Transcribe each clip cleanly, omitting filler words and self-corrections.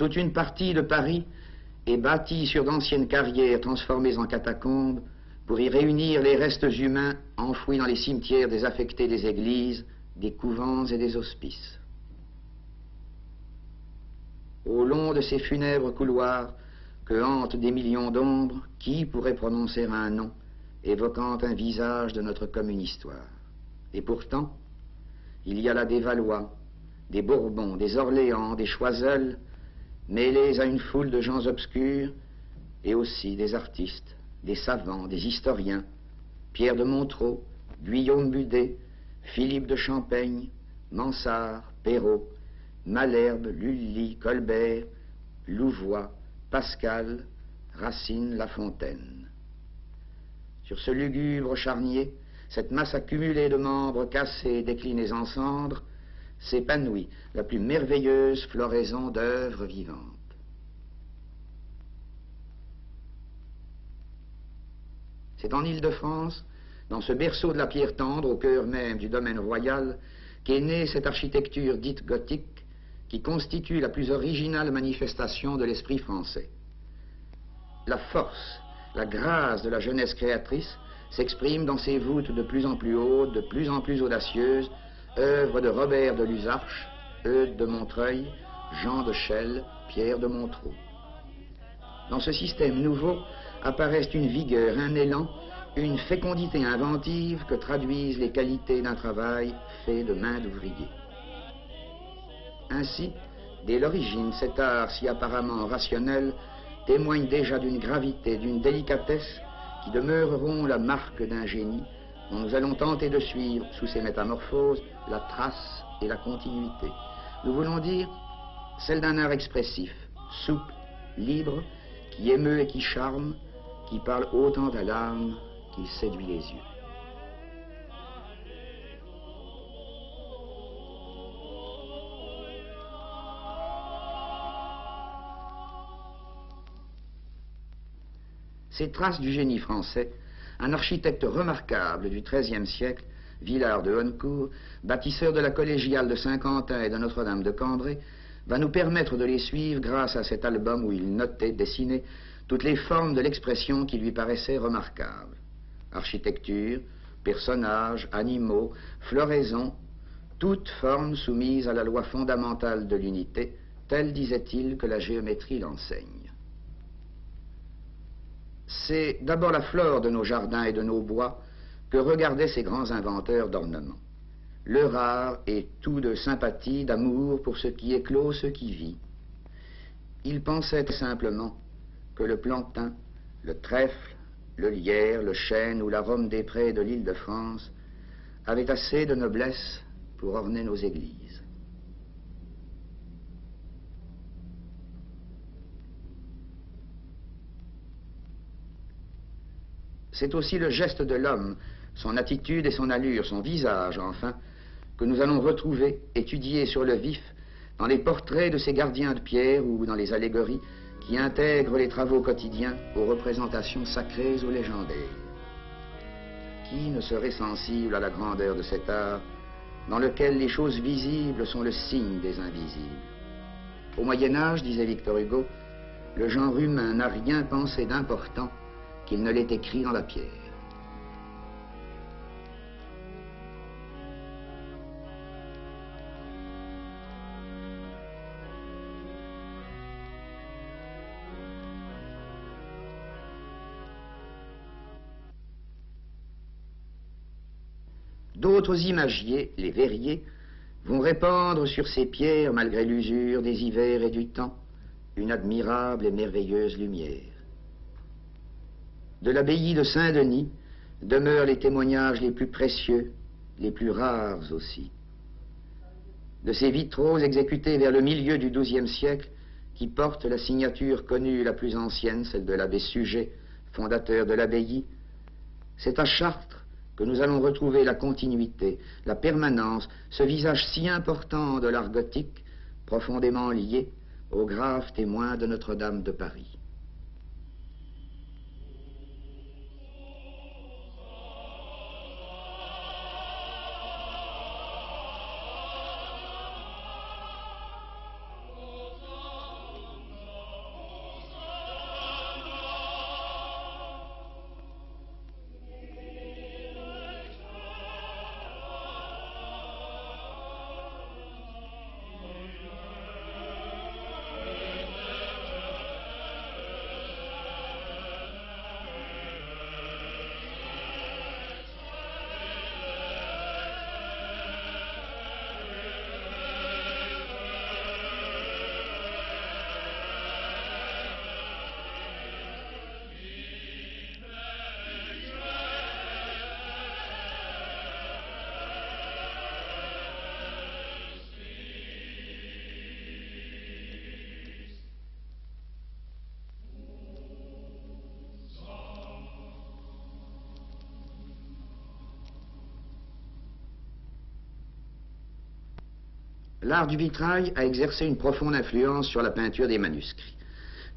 toute une partie de Paris est bâtie sur d'anciennes carrières transformées en catacombes pour y réunir les restes humains enfouis dans les cimetières désaffectés des églises, des couvents et des hospices. Au long de ces funèbres couloirs que hantent des millions d'ombres, qui pourrait prononcer un nom évoquant un visage de notre commune histoire? Et pourtant, il y a là des Valois, des Bourbons, des Orléans, des Choiseul, mêlés à une foule de gens obscurs, et aussi des artistes, des savants, des historiens, Pierre de Montereau, Guillaume Budet, Philippe de Champaigne, Mansart, Perrault, Malherbe, Lully, Colbert, Louvois, Pascal, Racine, La Fontaine. Sur ce lugubre charnier, cette masse accumulée de membres cassés et déclinés en cendres, s'épanouit la plus merveilleuse floraison d'œuvres vivantes. C'est en Île-de-France, dans ce berceau de la pierre tendre, au cœur même du domaine royal, qu'est née cette architecture dite gothique, qui constitue la plus originale manifestation de l'esprit français. La force, la grâce de la jeunesse créatrice s'exprime dans ces voûtes de plus en plus hautes, de plus en plus audacieuses, œuvres de Robert de Luzarches, Eudes de Montreuil, Jean de Chelles, Pierre de Montereau. Dans ce système nouveau apparaissent une vigueur, un élan, une fécondité inventive que traduisent les qualités d'un travail fait de mains d'ouvriers. Ainsi, dès l'origine, cet art si apparemment rationnel témoigne déjà d'une gravité, d'une délicatesse qui demeureront la marque d'un génie dont nous allons tenter de suivre, sous ces métamorphoses, la trace et la continuité. Nous voulons dire celle d'un art expressif, souple, libre, qui émeut et qui charme, qui parle autant à l'âme qu'il séduit les yeux. Ces traces du génie français, un architecte remarquable du XIIIe siècle, Villard de Honnecourt, bâtisseur de la collégiale de Saint-Quentin et de Notre-Dame de Cambrai, va nous permettre de les suivre grâce à cet album où il notait, dessinait, toutes les formes de l'expression qui lui paraissaient remarquables. Architecture, personnages, animaux, floraison, toutes formes soumises à la loi fondamentale de l'unité, telle, disait-il, que la géométrie l'enseigne. C'est d'abord la flore de nos jardins et de nos bois que regardaient ces grands inventeurs d'ornements. Le rare est tout de sympathie, d'amour pour ce qui éclot, ce qui vit. Ils pensaient simplement que le plantain, le trèfle, le lierre, le chêne ou l'arôme des prés de l'Île-de-France avaient assez de noblesse pour orner nos églises. C'est aussi le geste de l'homme, son attitude et son allure, son visage enfin, que nous allons retrouver, étudier sur le vif, dans les portraits de ces gardiens de pierre ou dans les allégories qui intègrent les travaux quotidiens aux représentations sacrées ou légendaires. Qui ne serait sensible à la grandeur de cet art, dans lequel les choses visibles sont le signe des invisibles? Au Moyen-Âge, disait Victor Hugo, le genre humain n'a rien pensé d'important qu'il ne l'ait écrit dans la pierre. D'autres imagiers, les verriers, vont répandre sur ces pierres, malgré l'usure des hivers et du temps, une admirable et merveilleuse lumière. De l'abbaye de Saint-Denis demeurent les témoignages les plus précieux, les plus rares aussi. De ces vitraux exécutés vers le milieu du XIIe siècle, qui portent la signature connue la plus ancienne, celle de l'abbé Suger, fondateur de l'abbaye, c'est à Chartres que nous allons retrouver la continuité, la permanence, ce visage si important de l'art gothique, profondément lié aux graves témoins de Notre-Dame de Paris. L'art du vitrail a exercé une profonde influence sur la peinture des manuscrits.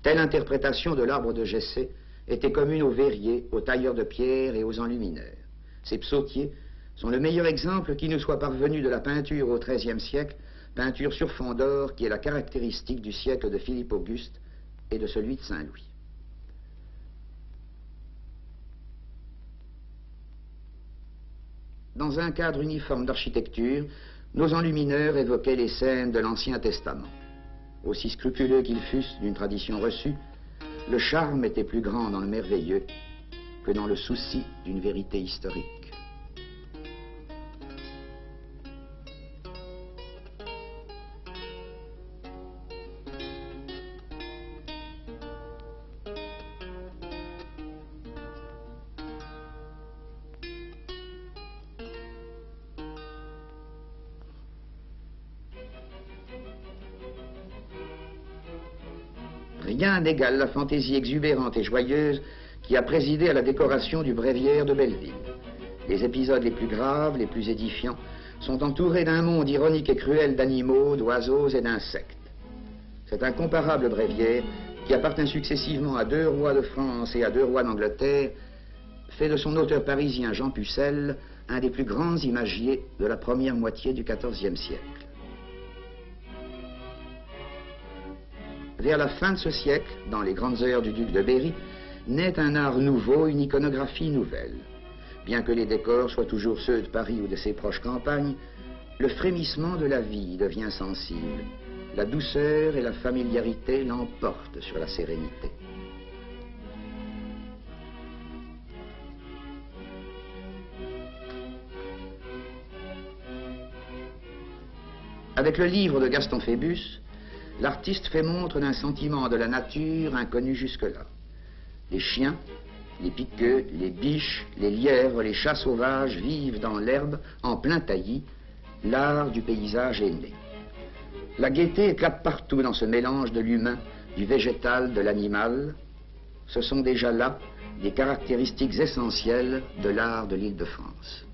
Telle interprétation de l'arbre de Jessé était commune aux verriers, aux tailleurs de pierre et aux enlumineurs. Ces psautiers sont le meilleur exemple qui nous soit parvenu de la peinture au XIIIe siècle, peinture sur fond d'or qui est la caractéristique du siècle de Philippe Auguste et de celui de Saint-Louis. Dans un cadre uniforme d'architecture, nos enlumineurs évoquaient les scènes de l'Ancien Testament. Aussi scrupuleux qu'ils fussent d'une tradition reçue, le charme était plus grand dans le merveilleux que dans le souci d'une vérité historique. Rien n'égale la fantaisie exubérante et joyeuse qui a présidé à la décoration du bréviaire de Belleville. Les épisodes les plus graves, les plus édifiants, sont entourés d'un monde ironique et cruel d'animaux, d'oiseaux et d'insectes. Cet incomparable bréviaire, qui appartient successivement à 2 rois de France et à 2 rois d'Angleterre, fait de son auteur parisien Jean Pucelle un des plus grands imagiers de la première moitié du XIVe siècle. Vers la fin de ce siècle, dans les grandes heures du duc de Berry, naît un art nouveau, une iconographie nouvelle. Bien que les décors soient toujours ceux de Paris ou de ses proches campagnes, le frémissement de la vie devient sensible. La douceur et la familiarité l'emportent sur la sérénité. Avec le livre de Gaston Phébus, l'artiste fait montre d'un sentiment de la nature inconnu jusque-là. Les chiens, les piqueux, les biches, les lièvres, les chats sauvages vivent dans l'herbe, en plein taillis, l'art du paysage est né. La gaieté éclate partout dans ce mélange de l'humain, du végétal, de l'animal. Ce sont déjà là des caractéristiques essentielles de l'art de l'Île-de-France.